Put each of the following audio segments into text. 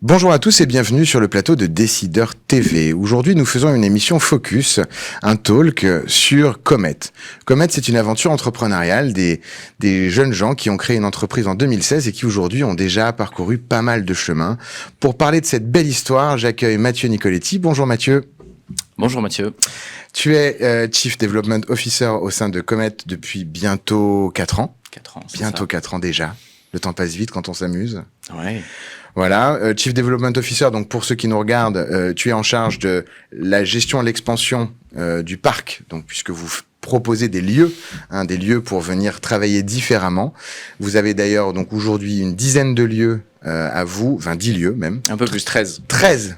Bonjour à tous et bienvenue sur le plateau de Décideur TV. Aujourd'hui, nous faisons une émission Focus, un talk sur Comet. Comet, c'est une aventure entrepreneuriale des jeunes gens qui ont créé une entreprise en 2016 et qui aujourd'hui ont déjà parcouru pas mal de chemin. Pour parler de cette belle histoire, j'accueille Mathieu Nicoletti. Bonjour Mathieu. Bonjour Mathieu. Tu es Chief Development Officer au sein de Comet depuis bientôt 4 ans. 4 ans, c'est bientôt ça. 4 ans déjà. Le temps passe vite quand on s'amuse. Ouais. Voilà, Chief Development Officer, donc pour ceux qui nous regardent, tu es en charge de la gestion et l'expansion du parc, donc puisque vous proposez des lieux pour venir travailler différemment. Vous avez d'ailleurs donc aujourd'hui une dizaine de lieux à vous, 10 lieux même. Un peu plus, 13. 13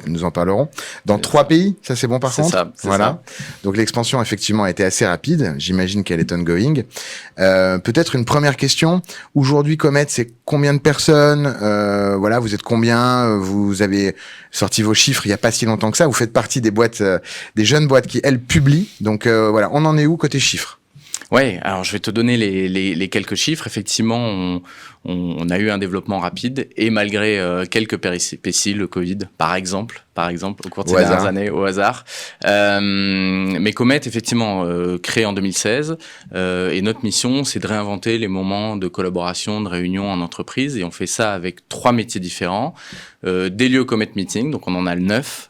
Nous en parlerons. Dans 3 pays, ça c'est bon par contre. C'est voilà. ça. Donc l'expansion effectivement a été assez rapide. J'imagine qu'elle est ongoing. Peut-être une première question. Aujourd'hui, Comet, c'est combien de personnes voilà, vous êtes combien vous avez sorti vos chiffres il y a pas si longtemps que ça. Vous faites partie des boîtes, des jeunes boîtes qui elles publient. Donc voilà, on en est où côté chiffres? Ouais, alors je vais te donner les quelques chiffres. Effectivement, on a eu un développement rapide et malgré quelques péripéties, le Covid, par exemple, au cours de ces dernières années, au hasard. Mais Comet, effectivement, créé en 2016, et notre mission, c'est de réinventer les moments de collaboration, de réunion en entreprise, et on fait ça avec 3 métiers différents. Des lieux Comet Meeting, donc on en a le 9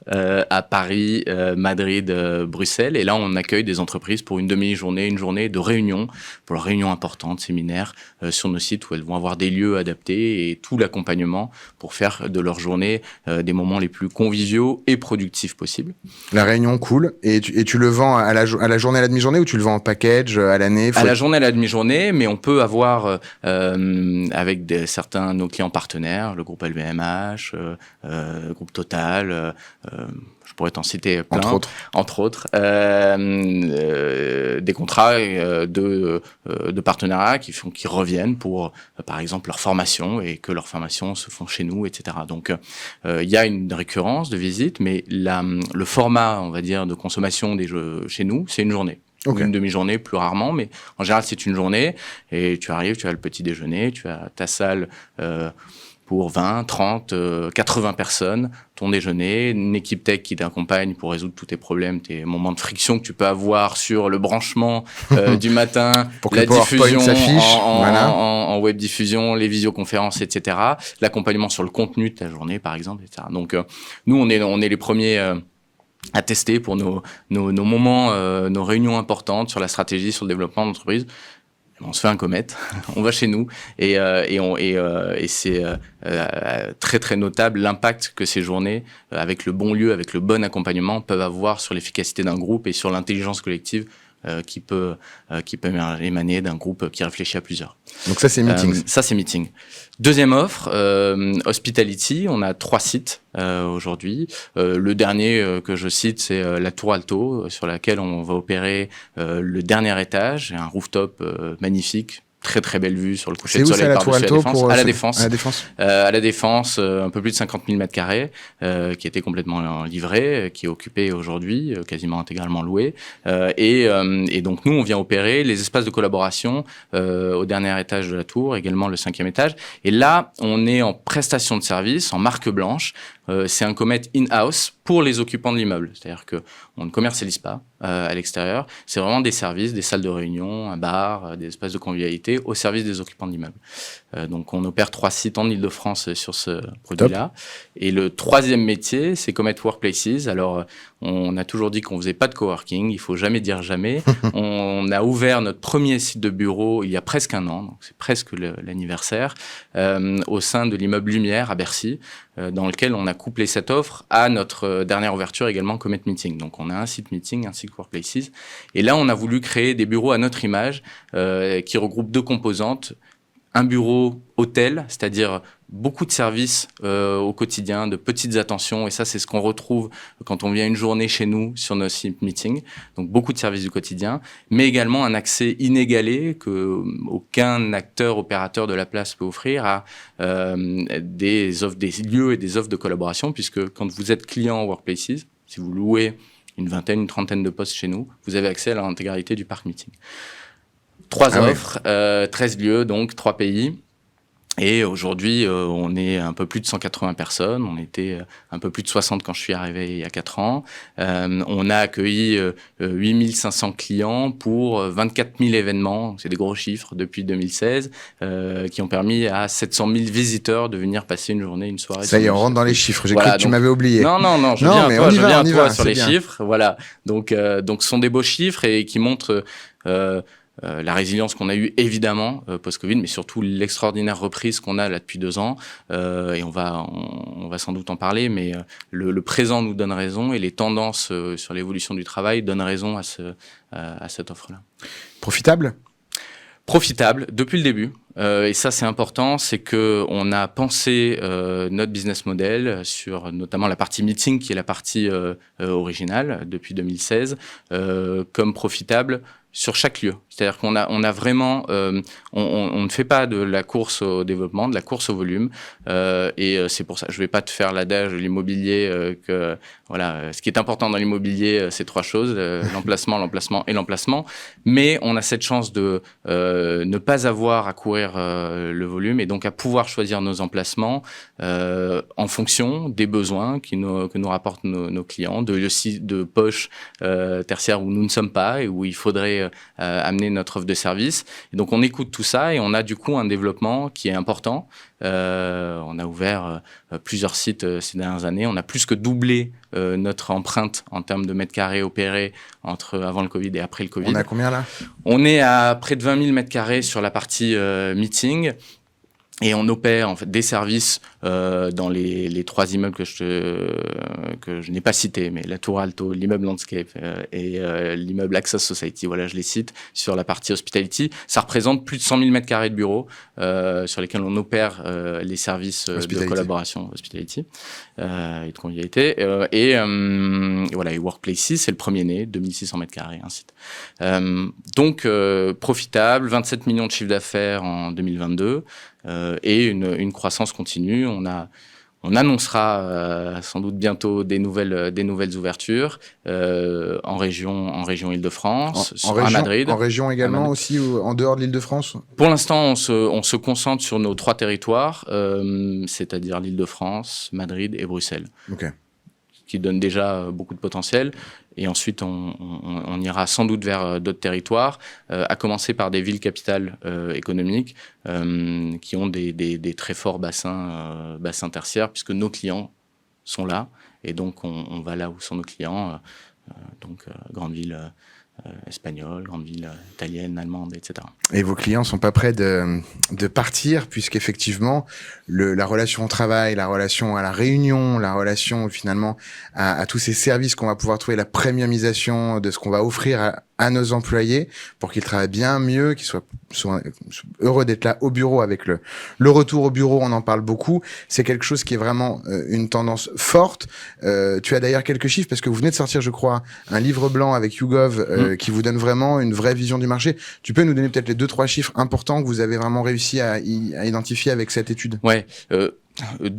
à Paris, Madrid, Bruxelles, et là on accueille des entreprises pour une demi-journée, une journée de réunion, pour leurs réunions importantes, séminaires, sur nos sites où elles vont avoir des lieux adaptés et tout l'accompagnement pour faire de leur journée des moments les plus conviviaux et productifs possibles. La réunion, cool. Et tu le vends à la journée, à la demi-journée, ou tu le vends en package, à l'année? À la journée, à la demi-journée, mais on peut avoir avec certains de nos clients partenaires, le groupe LVMH, le groupe Total, je pourrais t'en citer plein, entre autres, des contrats de partenariat qui reviennent pour, par exemple, leur formation, et que leurs formations se font chez nous, etc. Donc, il y a une récurrence de visite, mais le format, on va dire, de consommation des jeux chez nous, c'est une journée. Okay. Une demi-journée plus rarement, mais en général c'est une journée, et tu arrives, tu as le petit déjeuner, tu as ta salle pour 20, 30, 80 personnes, ton déjeuner, une équipe tech qui t'accompagne pour résoudre tous tes problèmes, tes moments de friction que tu peux avoir sur le branchement du matin, pour que la diffusion en web diffusion, les visioconférences, etc. L'accompagnement sur le contenu de ta journée, par exemple, etc. Donc nous on est les premiers à tester pour nos moments, nos réunions importantes sur la stratégie, sur le développement d'entreprise. On se fait un Comet, on va chez nous, et c'est très très notable l'impact que ces journées, avec le bon lieu, avec le bon accompagnement, peuvent avoir sur l'efficacité d'un groupe et sur l'intelligence collective qui peut émaner d'un groupe qui réfléchit à plusieurs. Donc ça c'est meeting. Ça c'est meeting. Deuxième offre, hospitality. On a 3 sites aujourd'hui. Le dernier que je cite, c'est la Tour Alto, sur laquelle on va opérer le dernier étage, un rooftop magnifique. Très très belle vue sur le coucher de soleil par-dessus la Défense. À la Défense. À la Défense, un peu plus de 50 000 mètres carrés, qui était complètement livré, qui est occupé aujourd'hui, quasiment intégralement loué. Et donc nous, on vient opérer les espaces de collaboration au dernier étage de la tour, également le 5e étage. Et là, on est en prestation de service, en marque blanche. C'est un Comet in-house pour les occupants de l'immeuble. C'est-à-dire qu'on ne commercialise pas à l'extérieur. C'est vraiment des services, des salles de réunion, un bar, des espaces de convivialité au service des occupants de l'immeuble. Donc on opère 3 sites en Ile-de-France sur ce produit-là. Et le 3e métier, c'est Comet Workplaces. Alors on a toujours dit qu'on faisait pas de coworking, il faut jamais dire jamais. On a ouvert notre premier site de bureau il y a presque 1 an, donc c'est presque l'anniversaire, au sein de l'immeuble Lumière à Bercy, dans lequel on a couplé cette offre à notre dernière ouverture également Comet Meeting. Donc on a un site Meeting, un site Workplaces. Et là, on a voulu créer des bureaux à notre image qui regroupent 2 composantes. Un bureau hôtel, c'est-à-dire beaucoup de services au quotidien, de petites attentions, et ça c'est ce qu'on retrouve quand on vient une journée chez nous sur nos sites meeting, donc beaucoup de services du quotidien, mais également un accès inégalé que aucun acteur opérateur de la place peut offrir à des offres, des lieux et des offres de collaboration, puisque quand vous êtes client Workplaces, si vous louez une vingtaine, une trentaine de postes chez nous, vous avez accès à l'intégralité du parc meeting. 3 offres, 13 lieux, donc 3 pays. Et aujourd'hui, on est un peu plus de 180 personnes. On était un peu plus de 60 quand je suis arrivé il y a 4 ans. On a accueilli 8500 clients pour 24 000 événements. C'est des gros chiffres depuis 2016 qui ont permis à 700 000 visiteurs de venir passer une journée, une soirée. Ça y est, on rentre dans les chiffres. J'ai voilà, cru que tu m'avais oublié. Non, je viens à toi sur les bien. chiffres. Voilà. Donc, ce sont des beaux chiffres et qui montrent la résilience qu'on a eue évidemment post-Covid, mais surtout l'extraordinaire reprise qu'on a là depuis 2 ans. Et on va sans doute en parler, mais le présent nous donne raison et les tendances sur l'évolution du travail donnent raison à cette offre-là. Profitable depuis le début. Et ça, c'est important, c'est que on a pensé notre business model sur notamment la partie meeting, qui est la partie originale depuis 2016, comme profitable sur chaque lieu. C'est-à-dire qu'on a vraiment, on ne fait pas de la course au développement, de la course au volume, et c'est pour ça. Je vais pas te faire l'adage de l'immobilier que voilà, ce qui est important dans l'immobilier, c'est 3 choses l'emplacement. Mais on a cette chance de ne pas avoir à courir le volume et donc à pouvoir choisir nos emplacements en fonction des besoins que nous rapportent nos clients, de poches tertiaires où nous ne sommes pas et où il faudrait amener notre offre de service. Et donc on écoute tout ça et on a du coup un développement qui est important. On a ouvert plusieurs sites ces dernières années. On a plus que doublé notre empreinte en termes de mètres carrés opérés entre avant le Covid et après le Covid. On a combien là ? On est à près de 20 000 mètres carrés sur la partie meeting. Et on opère en fait des services dans les 3 immeubles que je n'ai pas cités, mais la Tour Alto, l'immeuble Landscape et l'immeuble Access Society. Voilà, je les cite sur la partie hospitality. Ça représente plus de 100 000 mètres carrés de bureaux sur lesquels on opère les services de collaboration hospitality et de convivialité. Et voilà, et Workplaces, c'est le premier né, 2600 mètres carrés, un site. Donc profitable, 27 millions de chiffre d'affaires en 2022. Et une croissance continue. On annoncera sans doute bientôt des nouvelles ouvertures en région Île-de-France, à Madrid. En région également aussi, ou en dehors de l'Île-de-France ? Pour l'instant, on se concentre sur nos 3 territoires, c'est-à-dire l'Île-de-France, Madrid et Bruxelles. Okay. Qui donne déjà beaucoup de potentiel. Et ensuite, on ira sans doute vers d'autres territoires, à commencer par des villes capitales économiques qui ont des très forts bassins tertiaires, puisque nos clients sont là. Et donc, on va là où sont nos clients. Donc, grandes villes espagnoles, grandes villes italiennes, allemandes, etc. Et vos clients sont pas prêts de partir, puisqu'effectivement, la relation au travail, la relation à la réunion, la relation finalement à tous ces services qu'on va pouvoir trouver, la premiumisation de ce qu'on va offrir à nos employés pour qu'ils travaillent bien mieux, qu'ils soient heureux d'être là au bureau. Avec le retour au bureau, on en parle beaucoup. C'est quelque chose qui est vraiment une tendance forte. Tu as d'ailleurs quelques chiffres parce que vous venez de sortir, je crois, un livre blanc avec YouGov qui vous donne vraiment une vraie vision du marché. Tu peux nous donner peut-être les 2-3 chiffres importants que vous avez vraiment réussi à identifier avec cette étude ? Ouais. 2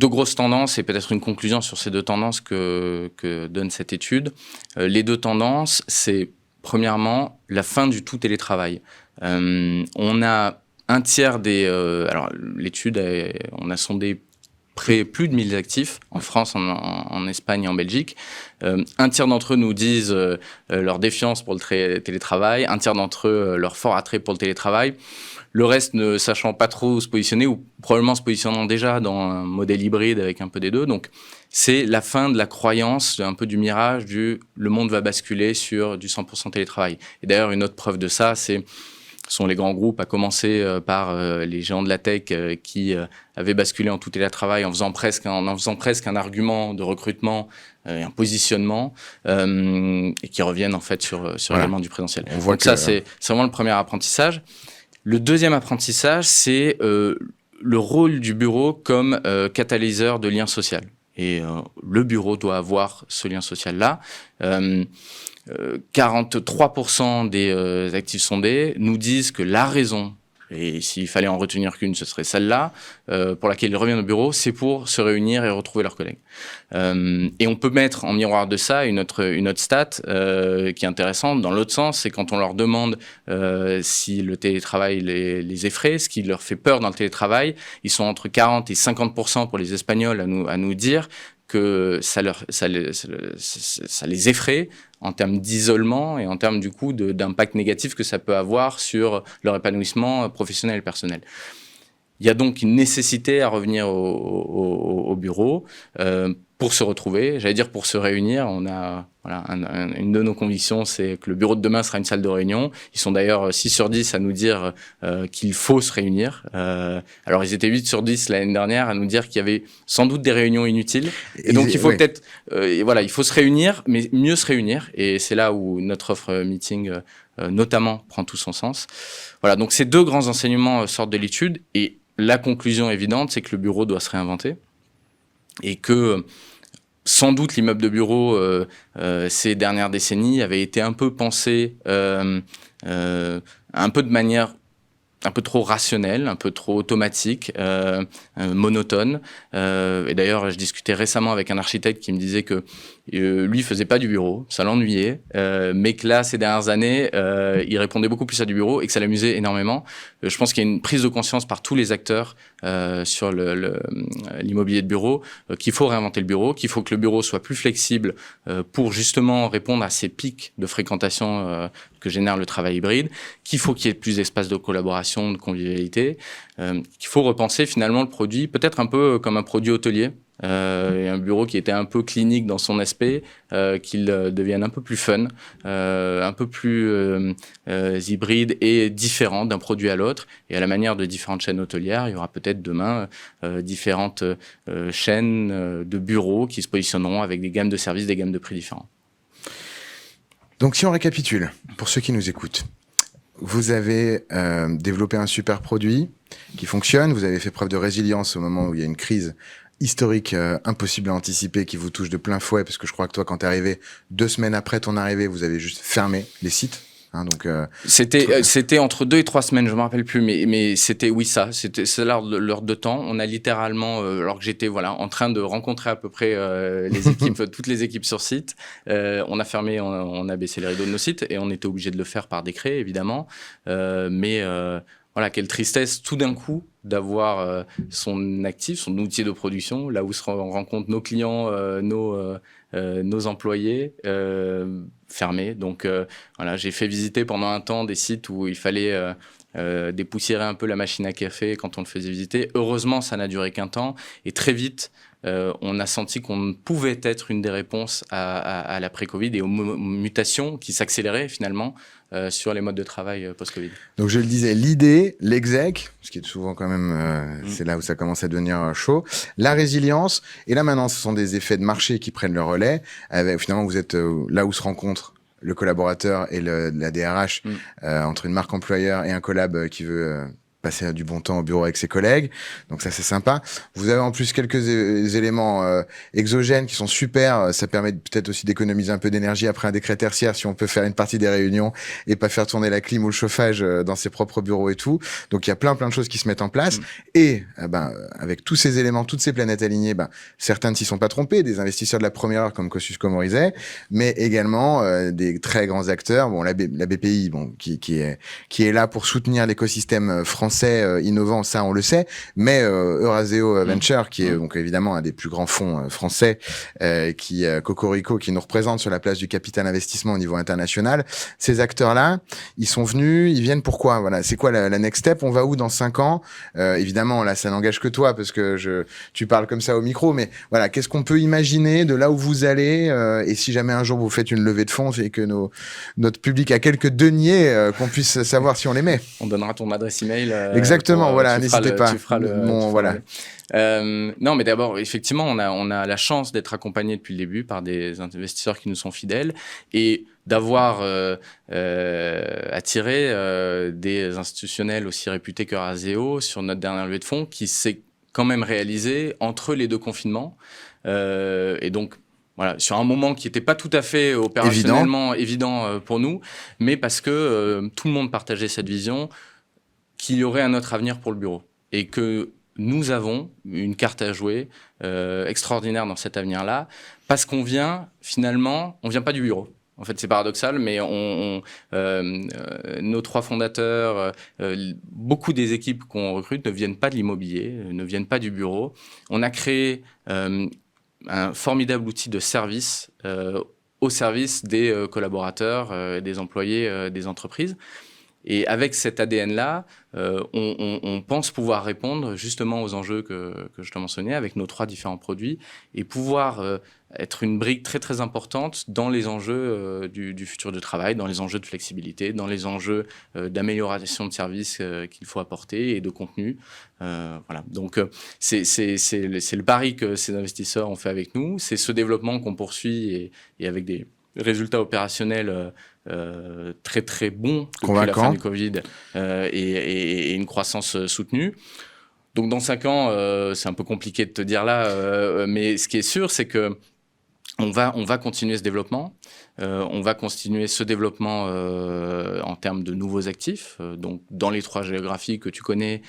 grosses tendances et peut-être une conclusion sur ces 2 tendances que donne cette étude. Les 2 tendances, c'est premièrement la fin du tout télétravail. On a un tiers alors l'étude, on a sondé plus de 1000 actifs en France, en Espagne et en Belgique. Un tiers d'entre eux nous disent leur défiance pour le télétravail, un tiers d'entre eux leur fort attrait pour le télétravail. Le reste ne sachant pas trop se positionner ou probablement se positionnant déjà dans un modèle hybride avec un peu des deux. Donc, c'est la fin de la croyance, un peu du mirage le monde va basculer sur du 100% télétravail. Et d'ailleurs, une autre preuve de ça, sont les grands groupes, à commencer par les géants de la tech qui avaient basculé en tout télétravail en faisant presque un argument de recrutement et un positionnement et qui reviennent en fait sur également du présentiel. Donc ça, c'est vraiment le premier apprentissage. Le deuxième apprentissage, c'est le rôle du bureau comme catalyseur de lien social. Et le bureau doit avoir ce lien social-là. 43% des actifs sondés nous disent que la raison et s'il fallait en retenir qu'une, ce serait celle-là, pour laquelle ils reviennent au bureau, c'est pour se réunir et retrouver leurs collègues. Et on peut mettre en miroir de ça une autre stat qui est intéressante. Dans l'autre sens, c'est quand on leur demande si le télétravail les effraie, ce qui leur fait peur dans le télétravail, ils sont entre 40 et 50% pour les Espagnols à nous dire que ça les effraie en termes d'isolement et en termes du coup d'impact négatif que ça peut avoir sur leur épanouissement professionnel et personnel. Il y a donc une nécessité à revenir au bureau pour se retrouver, j'allais dire pour se réunir. On a une de nos convictions, c'est que le bureau de demain sera une salle de réunion. Ils sont d'ailleurs 6 sur 10 à nous dire qu'il faut se réunir. Alors ils étaient 8 sur 10 l'année dernière à nous dire qu'il y avait sans doute des réunions inutiles. Et donc il faut peut-être, il faut se réunir, mais mieux se réunir. Et c'est là où notre offre meeting notamment prend tout son sens. Voilà, donc ces deux grands enseignements sortent de l'étude, et la conclusion évidente, c'est que le bureau doit se réinventer et que sans doute l'immeuble de bureau ces dernières décennies avait été un peu pensé un peu de manière un peu trop rationnelle, un peu trop automatique, monotone. Et d'ailleurs, je discutais récemment avec un architecte qui me disait que lui faisait pas du bureau, ça l'ennuyait, mais que là, ces dernières années, il répondait beaucoup plus à du bureau et que ça l'amusait énormément. Je pense qu'il y a une prise de conscience par tous les acteurs sur l'immobilier de bureau, qu'il faut réinventer le bureau, qu'il faut que le bureau soit plus flexible pour justement répondre à ces pics de fréquentation que génère le travail hybride, qu'il faut qu'il y ait plus d'espace de collaboration, de convivialité, qu'il faut repenser finalement le produit peut-être un peu comme un produit hôtelier, et un bureau qui était un peu clinique dans son aspect, qu'il devienne un peu plus fun, un peu plus hybride et différent d'un produit à l'autre. Et à la manière de différentes chaînes hôtelières, il y aura peut-être demain différentes chaînes de bureaux qui se positionneront avec des gammes de services, des gammes de prix différents. Donc si on récapitule, pour ceux qui nous écoutent, vous avez développé un super produit qui fonctionne, vous avez fait preuve de résilience au moment où il y a une crise historique impossible à anticiper qui vous touche de plein fouet, parce que je crois que toi, quand t'es arrivé, 2 semaines après ton arrivée, vous avez juste fermé les sites. Hein, donc c'était entre 2 et 3 semaines, je me rappelle plus, mais c'était c'est l'heure de temps. On a littéralement, alors que j'étais en train de rencontrer à peu près les équipes, toutes les équipes sur site, on a fermé, on a baissé les rideaux de nos sites et on était obligé de le faire par décret évidemment, mais voilà, quelle tristesse tout d'un coup d'avoir son actif, son outil de production, là où on rencontre nos clients, nos employés, fermés. Donc voilà, j'ai fait visiter pendant un temps des sites où il fallait dépoussiérer un peu la machine à café quand on le faisait visiter. Heureusement, ça n'a duré qu'un temps et très vite, on a senti qu'on pouvait être une des réponses à l'après-Covid et aux mutations qui s'accéléraient finalement sur les modes de travail post-Covid. Donc je le disais, l'idée, l'exec, ce qui est souvent quand même, c'est là où ça commence à devenir chaud, la résilience, et là maintenant ce sont des effets de marché qui prennent le relais, finalement vous êtes là où se rencontrent le collaborateur et la DRH, entre une marque employeur et un collab qui veut passer du bon temps au bureau avec ses collègues. Donc ça, c'est sympa. Vous avez en plus quelques éléments exogènes qui sont super. Ça permet peut-être aussi d'économiser un peu d'énergie après un décret tertiaire si on peut faire une partie des réunions et pas faire tourner la clim ou le chauffage dans ses propres bureaux et tout. Donc il y a plein de choses qui se mettent en place. Et avec tous ces éléments, toutes ces planètes alignées, certains ne s'y sont pas trompés, des investisseurs de la première heure comme Kosciusko Morizet, mais également des très grands acteurs. Bon, la BPI, qui est là pour soutenir l'écosystème français innovant, ça on le sait, mais Eurazeo Venture, qui est donc évidemment un des plus grands fonds français, qui Cocorico, qui nous représente sur la place du capital investissement au niveau international. Ces acteurs-là, ils sont venus, ils viennent pourquoi? Voilà, c'est quoi la next step? On va où dans 5 ans? Évidemment, là, ça n'engage que toi parce que tu parles comme ça au micro, mais voilà, qu'est-ce qu'on peut imaginer de là où vous allez? Et si jamais un jour vous faites une levée de fonds et que notre public a quelques deniers, qu'on puisse savoir si on les met. On donnera ton adresse email. Exactement, voilà, n'hésitez pas. Tu feras voilà. Non, mais d'abord, effectivement, on a la chance d'être accompagné depuis le début par des investisseurs qui nous sont fidèles et d'avoir attiré des institutionnels aussi réputés que Eurazeo sur notre dernière levée de fonds qui s'est quand même réalisée entre les 2 confinements. Et donc, voilà, sur un moment qui n'était pas tout à fait opérationnellement évident pour nous, mais parce que tout le monde partageait cette vision qu'il y aurait un autre avenir pour le bureau et que nous avons une carte à jouer extraordinaire dans cet avenir-là, parce qu'on vient finalement, on vient pas du bureau. En fait, c'est paradoxal, mais nos 3 fondateurs, beaucoup des équipes qu'on recrute ne viennent pas de l'immobilier, ne viennent pas du bureau. On a créé un formidable outil de service au service des collaborateurs et des employés des entreprises. Et avec cet ADN-là, on pense pouvoir répondre justement aux enjeux que je te mentionnais avec nos 3 différents produits et pouvoir être une brique très très importante dans les enjeux du futur du travail, dans les enjeux de flexibilité, dans les enjeux d'amélioration de services qu'il faut apporter et de contenu. Voilà. Donc c'est le pari que ces investisseurs ont fait avec nous. C'est ce développement qu'on poursuit et avec des résultats opérationnels très très bons depuis la fin du Covid et une croissance soutenue. Donc dans 5 ans, c'est un peu compliqué de te dire là, mais ce qui est sûr, c'est que on va continuer ce développement. On va continuer ce développement en termes de nouveaux actifs, donc dans les 3 géographies que tu connais,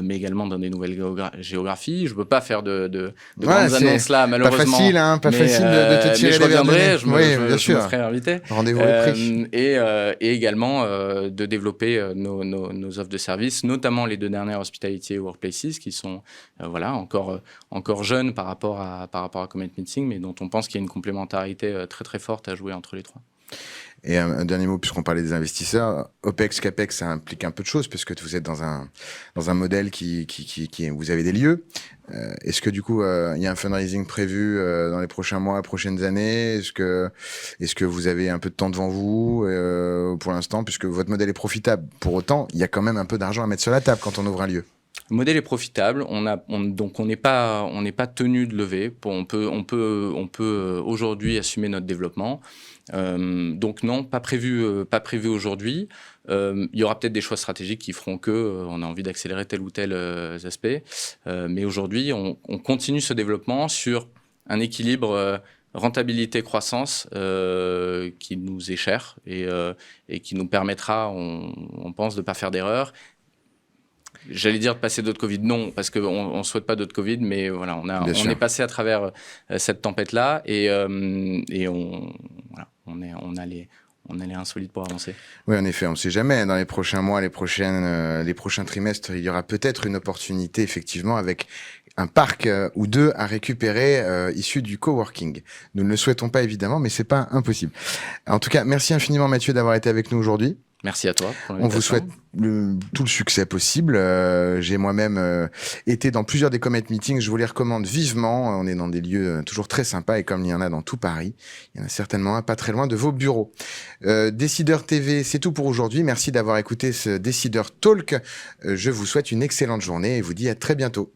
mais également dans des nouvelles géographies. Je ne peux pas faire de grandes annonces là, malheureusement. Pas facile de te tirer mais je reviendrai, je me ferai inviter. Rendez-vous est pris. Et également de développer nos offres de services, notamment les 2 dernières Hospitality et Workplaces, qui sont encore jeunes par rapport à Comet Meeting, mais dont on pense qu'il y a une complémentarité très très forte à jouer entre les 3. Et un dernier mot, puisqu'on parlait des investisseurs, OPEX, CAPEX, ça implique un peu de choses, puisque vous êtes dans un modèle qui vous avez des lieux. Est-ce que du coup, il y a un fundraising prévu dans les prochains mois, prochaines années? Est-ce que vous avez un peu de temps devant vous pour l'instant, puisque votre modèle est profitable? Pour autant, il y a quand même un peu d'argent à mettre sur la table quand on ouvre un lieu. Le modèle est profitable. Donc on n'est pas tenu de lever. On peut aujourd'hui assumer notre développement. Donc non, pas prévu aujourd'hui. Il y aura peut-être des choix stratégiques qui feront que on a envie d'accélérer tel ou tel aspect. Mais aujourd'hui, on continue ce développement sur un équilibre rentabilité-croissance qui nous est cher et qui nous permettra, on pense, de ne pas faire d'erreur. J'allais dire de passer d'autres Covid, non, parce qu'on ne souhaite pas d'autres Covid, mais voilà, on est passé à travers cette tempête-là et on a les reins solides pour avancer. Oui, en effet, on ne sait jamais. Dans les prochains mois, les prochains trimestres, il y aura peut-être une opportunité, effectivement, avec un parc ou 2 à récupérer issus du coworking. Nous ne le souhaitons pas, évidemment, mais c'est pas impossible. En tout cas, merci infiniment, Mathieu, d'avoir été avec nous aujourd'hui. Merci à toi. On vous souhaite tout le succès possible. J'ai moi-même été dans plusieurs des Comet Meetings. Je vous les recommande vivement. On est dans des lieux toujours très sympas et comme il y en a dans tout Paris, il y en a certainement un pas très loin de vos bureaux. Décideur TV, c'est tout pour aujourd'hui. Merci d'avoir écouté ce Décideur Talk. Je vous souhaite une excellente journée et vous dis à très bientôt.